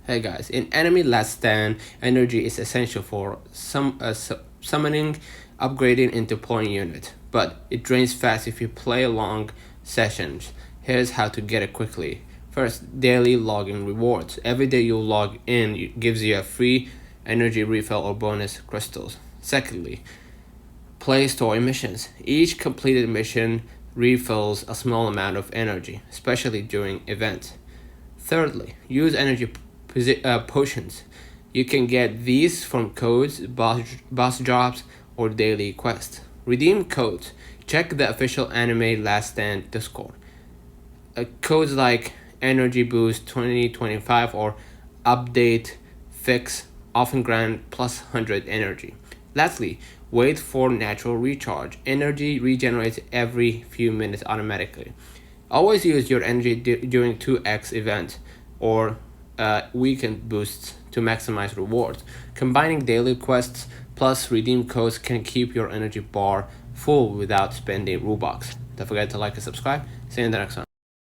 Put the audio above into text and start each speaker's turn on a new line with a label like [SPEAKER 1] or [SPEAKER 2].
[SPEAKER 1] Hey guys, in Enemy Last Stand, energy is essential for summoning, upgrading, and deploying unit, but it drains fast if you play long sessions. Here's how to get it quickly. First, daily login rewards. Every day you log in gives you a free energy refill or bonus crystals. Secondly, play story missions. Each completed mission refills a small amount of energy, especially during events. Thirdly, use energy potions. You can get these from codes, boss drops, or daily quests. Redeem codes. Check the official Anime Last Stand Discord. Codes like Energy Boost 2025 or Update Fix often grant plus 100 energy. Lastly, wait for natural recharge. Energy regenerates every few minutes automatically. Always use your energy during 2x events or weekend boosts to maximize rewards. Combining daily quests plus redeem codes can keep your energy bar full without spending Robux. Don't forget to like and subscribe. See you in the next one.